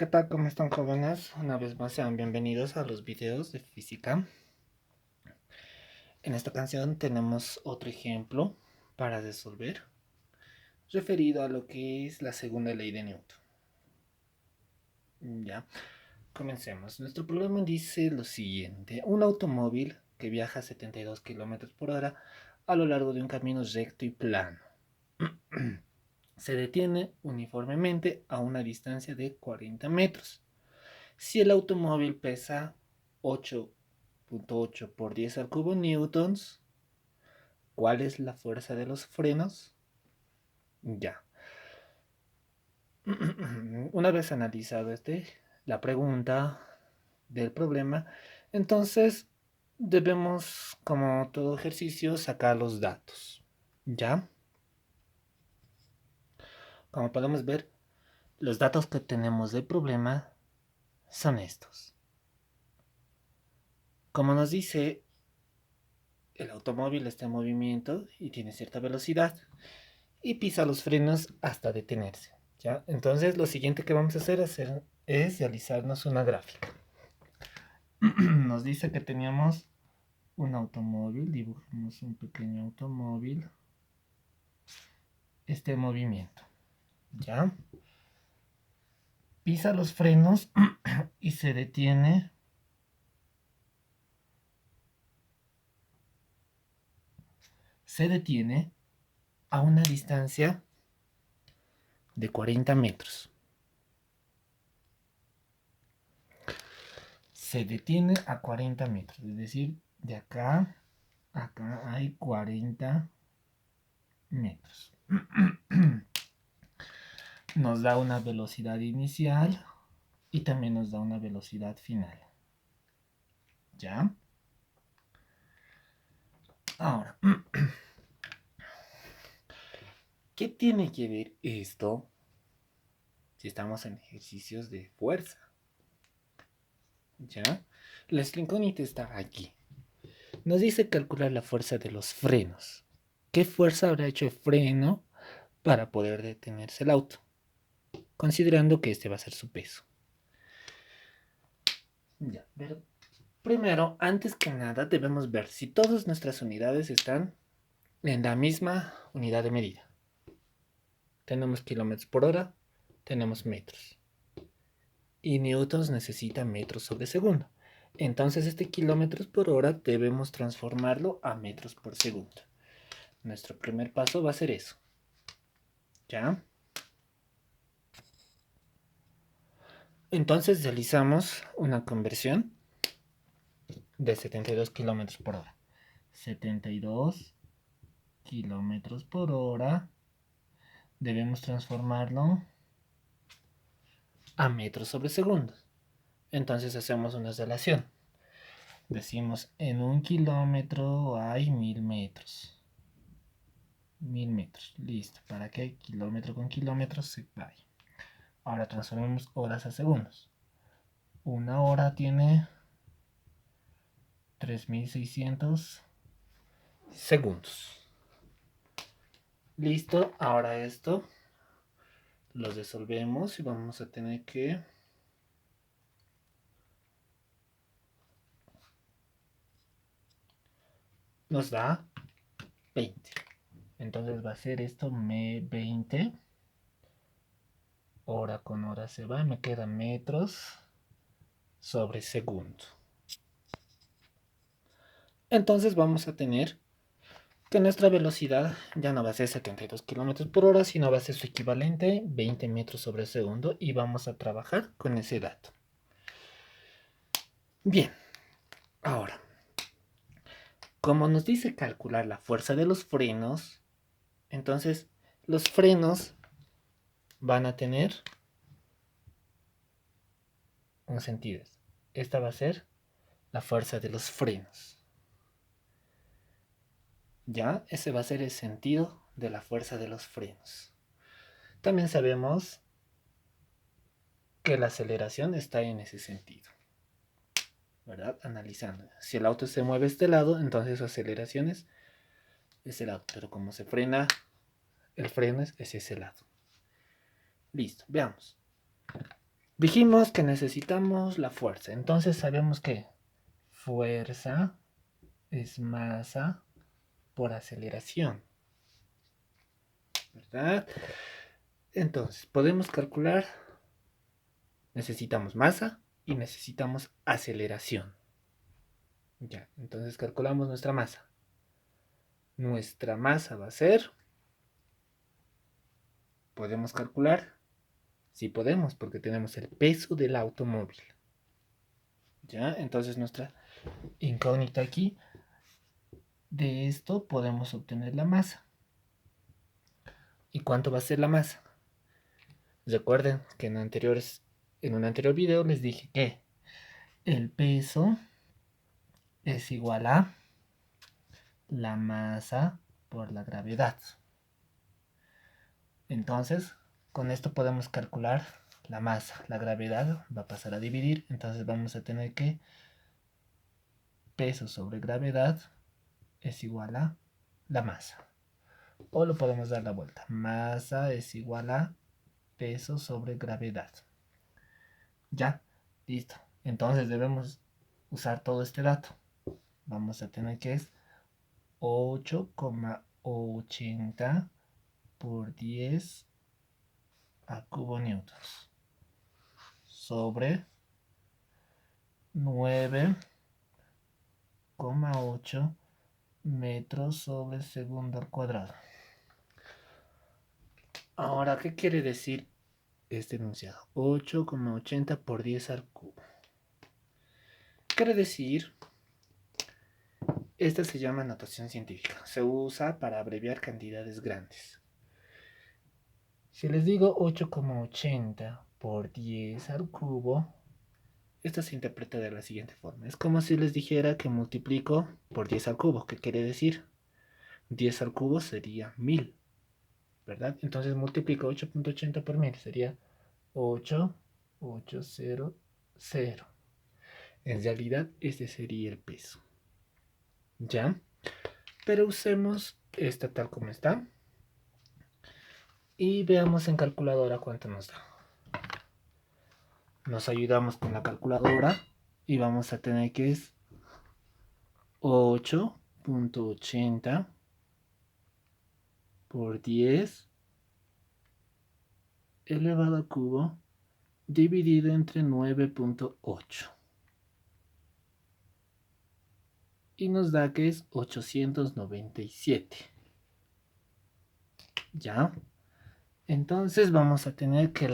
¿Qué tal? ¿Cómo están, jóvenes? Una vez más sean bienvenidos a los videos de física. En esta canción tenemos otro ejemplo para resolver referido a lo que es la segunda ley de Newton. Ya, comencemos. Nuestro problema dice lo siguiente. Un automóvil que viaja a 72 kilómetros por hora a lo largo de un camino recto y plano se detiene uniformemente a una distancia de 40 metros. Si el automóvil pesa 8.8 por 10 al cubo newtons, ¿cuál es la fuerza de los frenos? Ya. Una vez analizado la pregunta del problema, entonces debemos, como todo ejercicio, sacar los datos. ¿Ya? Como podemos ver, los datos que tenemos del problema son estos. Como nos dice, el automóvil está en movimiento y tiene cierta velocidad y pisa los frenos hasta detenerse. ¿Ya? Entonces lo siguiente que vamos a hacer es realizarnos una gráfica. Nos dice que teníamos un automóvil, dibujamos un pequeño automóvil, este movimiento. ¿Ya? Pisa los frenos y se detiene a una distancia de 40 metros. Se detiene a 40 metros, es decir, de acá a acá hay 40 metros. Nos da una velocidad inicial y también nos da una velocidad final. ¿Ya? Ahora, ¿qué tiene que ver esto si estamos en ejercicios de fuerza? ¿Ya? La incógnita está aquí. Nos dice calcular la fuerza de los frenos. ¿Qué fuerza habrá hecho el freno para poder detenerse el auto? Considerando que este va a ser su peso. Ya, pero primero, antes que nada, debemos ver si todas nuestras unidades están en la misma unidad de medida. Tenemos kilómetros por hora, tenemos metros. Y newtons necesita metros sobre segundo. Entonces este kilómetros por hora debemos transformarlo a metros por segundo. Nuestro primer paso va a ser eso. ¿Ya? Entonces realizamos una conversión de 72 kilómetros por hora. 72 kilómetros por hora debemos transformarlo a metros sobre segundo. Entonces hacemos una relación. Decimos, en un kilómetro hay 1000 metros. 1000 metros, listo. ¿Para qué? Kilómetro con kilómetros se vaya. Ahora transformemos horas a segundos. Una hora tiene 3600 segundos. Listo, ahora esto lo resolvemos y vamos a tener que nos da 20. Entonces va a ser esto 20. Hora con hora se va, me quedan metros sobre segundo. Entonces vamos a tener que nuestra velocidad ya no va a ser 72 kilómetros por hora, sino va a ser su equivalente 20 metros sobre segundo y vamos a trabajar con ese dato. Bien, ahora, como nos dice calcular la fuerza de los frenos, entonces los frenos van a tener un sentido. Esta va a ser la fuerza de los frenos. ¿Ya? Ese va a ser el sentido de la fuerza de los frenos. También sabemos que la aceleración está en ese sentido, ¿verdad? Analizando. Si el auto se mueve a este lado, entonces su aceleración es ese lado. Pero como se frena, el freno es ese lado. Listo, veamos. Dijimos que necesitamos la fuerza, entonces sabemos que fuerza es masa por aceleración, ¿verdad? Entonces, podemos calcular, necesitamos masa y necesitamos aceleración. Ya, entonces calculamos nuestra masa. Nuestra masa va a ser, podemos calcular, sí podemos, porque tenemos el peso del automóvil. Ya, entonces nuestra incógnita aquí, de esto podemos obtener la masa. ¿Y cuánto va a ser la masa? Recuerden que en un anterior video les dije que el peso es igual a la masa por la gravedad. Entonces, con esto podemos calcular la masa. La gravedad va a pasar a dividir, entonces vamos a tener que peso sobre gravedad es igual a la masa. O lo podemos dar la vuelta. Masa es igual a peso sobre gravedad. Ya, listo. Entonces debemos usar todo este dato. Vamos a tener que es 8,80 por 10 a cubo newtons sobre 9,8 metros sobre segundo al cuadrado. Ahora, ¿qué quiere decir este enunciado? 8,80 por 10 al cubo. Quiere decir, esta se llama notación científica. Se usa para abreviar cantidades grandes. Si les digo 8,80 por 10 al cubo, esto se interpreta de la siguiente forma. Es como si les dijera que multiplico por 10 al cubo. ¿Qué quiere decir? 10 al cubo sería 1000, ¿verdad? Entonces multiplico 8,80 por 1000, sería 8,800. En realidad, este sería el peso. ¿Ya? Pero usemos esta tal como está. Y veamos en calculadora cuánto nos da. Nos ayudamos con la calculadora y vamos a tener que es 8,80 por 10 elevado al cubo dividido entre 9,8. Y nos da que es 897. ¿Ya? Entonces vamos a tener que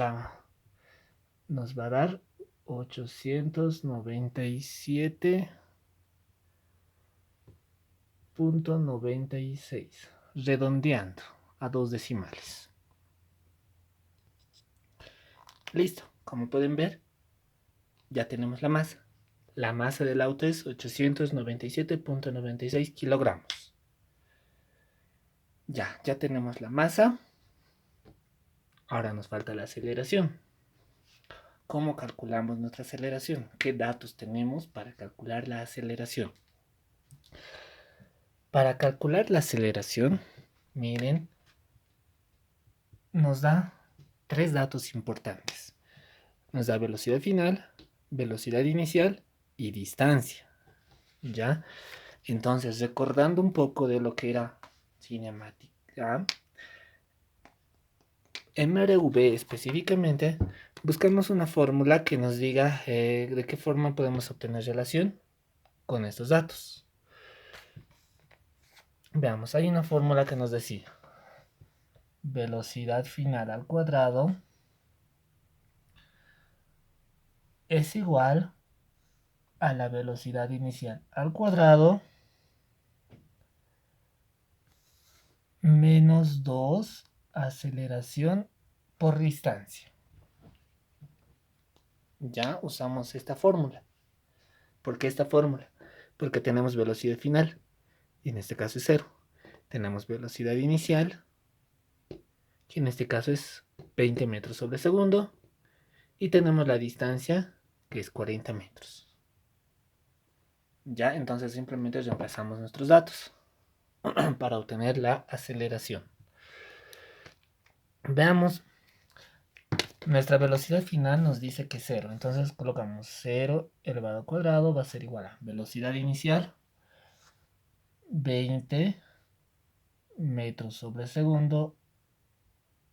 nos va a dar 897,96, redondeando a 2 decimales. Listo, como pueden ver, ya tenemos la masa. La masa del auto es 897,96 kilogramos. Ya tenemos la masa. Ahora nos falta la aceleración. ¿Cómo calculamos nuestra aceleración? ¿Qué datos tenemos para calcular la aceleración? Para calcular la aceleración, miren, nos da 3 datos importantes. Nos da velocidad final, velocidad inicial y distancia. ¿Ya? Entonces, recordando un poco de lo que era cinemática, MRV específicamente, buscamos una fórmula que nos diga de qué forma podemos obtener relación con estos datos. Veamos, hay una fórmula que nos decía velocidad final al cuadrado es igual a la velocidad inicial al cuadrado menos 2 aceleración por distancia. Ya usamos esta fórmula. ¿Por qué esta fórmula? Porque tenemos velocidad final, y en este caso es 0. Tenemos velocidad inicial, que en este caso es 20 metros sobre segundo, y tenemos la distancia, que es 40 metros. Ya, entonces simplemente reemplazamos nuestros datos para obtener la aceleración. Veamos Nuestra velocidad final nos dice que 0. Entonces colocamos 0 elevado al cuadrado va a ser igual a velocidad inicial 20 metros sobre segundo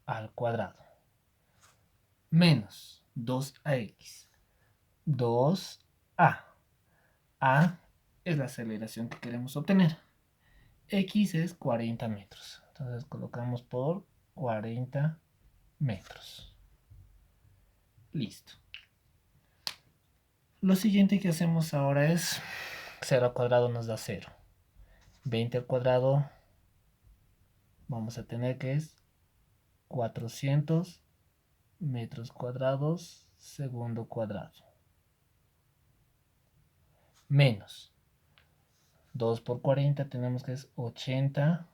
al cuadrado. Menos 2ax. 2a. A es la aceleración que queremos obtener. X es 40 metros. Entonces colocamos por 40 metros. Listo. Lo siguiente que hacemos ahora es 0 al cuadrado nos da 0. 20 al cuadrado vamos a tener que es 400 metros cuadrados segundo cuadrado. Menos 2 por 40 tenemos que es 80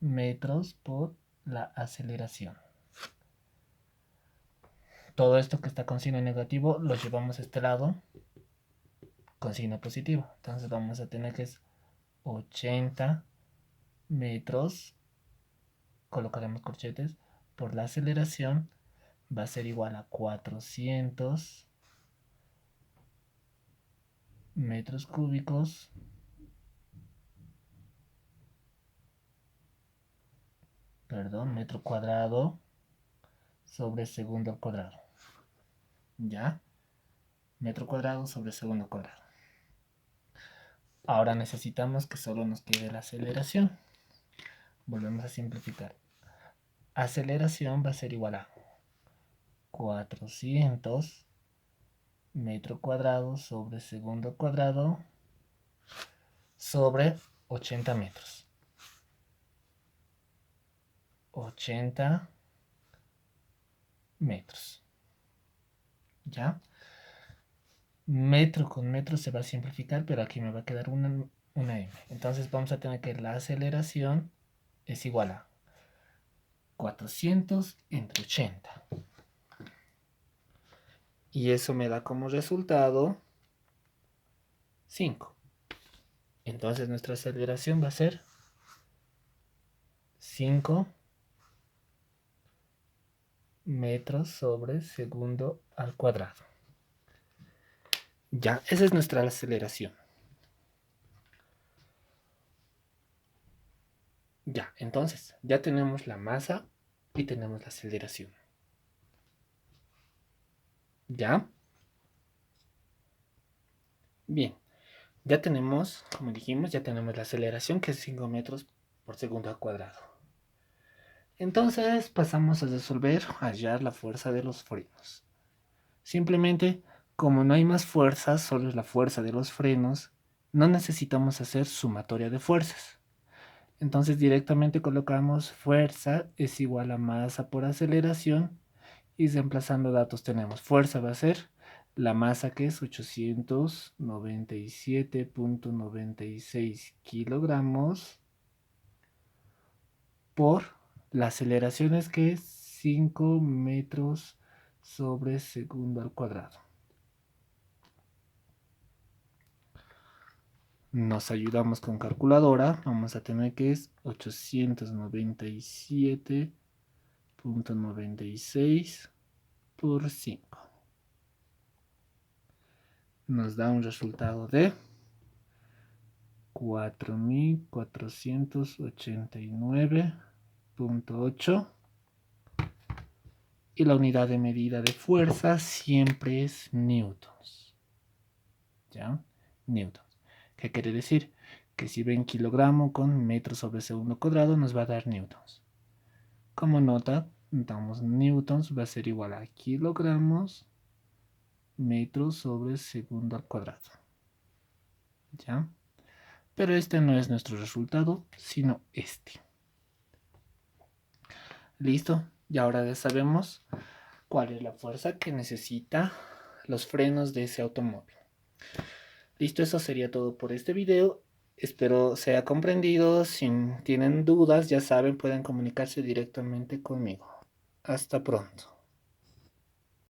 metros por la aceleración. Todo esto que está con signo negativo lo llevamos a este lado con signo positivo. Entonces vamos a tener que es 80 metros, colocaremos corchetes, por la aceleración va a ser igual a 400 metros cúbicos metro cuadrado sobre segundo al cuadrado. ¿Ya? Metro cuadrado sobre segundo cuadrado. Ahora necesitamos que solo nos quede la aceleración. Volvemos a simplificar. Aceleración va a ser igual a 400 metro cuadrado sobre segundo cuadrado sobre 80 metros. 80 metros. ¿Ya? Metro con metro se va a simplificar, pero aquí me va a quedar una M. Entonces vamos a tener que la aceleración es igual a 400 entre 80. Y eso me da como resultado 5. Entonces nuestra aceleración va a ser 5 metros sobre segundo al cuadrado. Ya, esa es nuestra aceleración. Ya, entonces, ya tenemos la masa y tenemos la aceleración. ¿Ya? Bien, ya tenemos, como dijimos, ya tenemos la aceleración que es 5 metros por segundo al cuadrado. Entonces pasamos a resolver, a hallar la fuerza de los frenos. Simplemente, como no hay más fuerzas, solo es la fuerza de los frenos, no necesitamos hacer sumatoria de fuerzas. Entonces directamente colocamos fuerza es igual a masa por aceleración y reemplazando datos tenemos fuerza va a ser la masa que es 897.96 kilogramos por la aceleración es que es 5 metros sobre segundo al cuadrado. Nos ayudamos con calculadora, vamos a tener que es 897.96 por 5. Nos da un resultado de 4.489.8 y la unidad de medida de fuerza siempre es newtons. ¿Ya? Newtons. ¿Qué quiere decir? Que si ven kilogramo con metro sobre segundo cuadrado nos va a dar newtons. Como nota, damos newtons va a ser igual a kilogramos metros sobre segundo al cuadrado. ¿Ya? Pero este no es nuestro resultado, sino este. Listo, y ahora ya sabemos cuál es la fuerza que necesita los frenos de ese automóvil. Listo, eso sería todo por este video. Espero sea comprendido. Si tienen dudas, ya saben, pueden comunicarse directamente conmigo. Hasta pronto.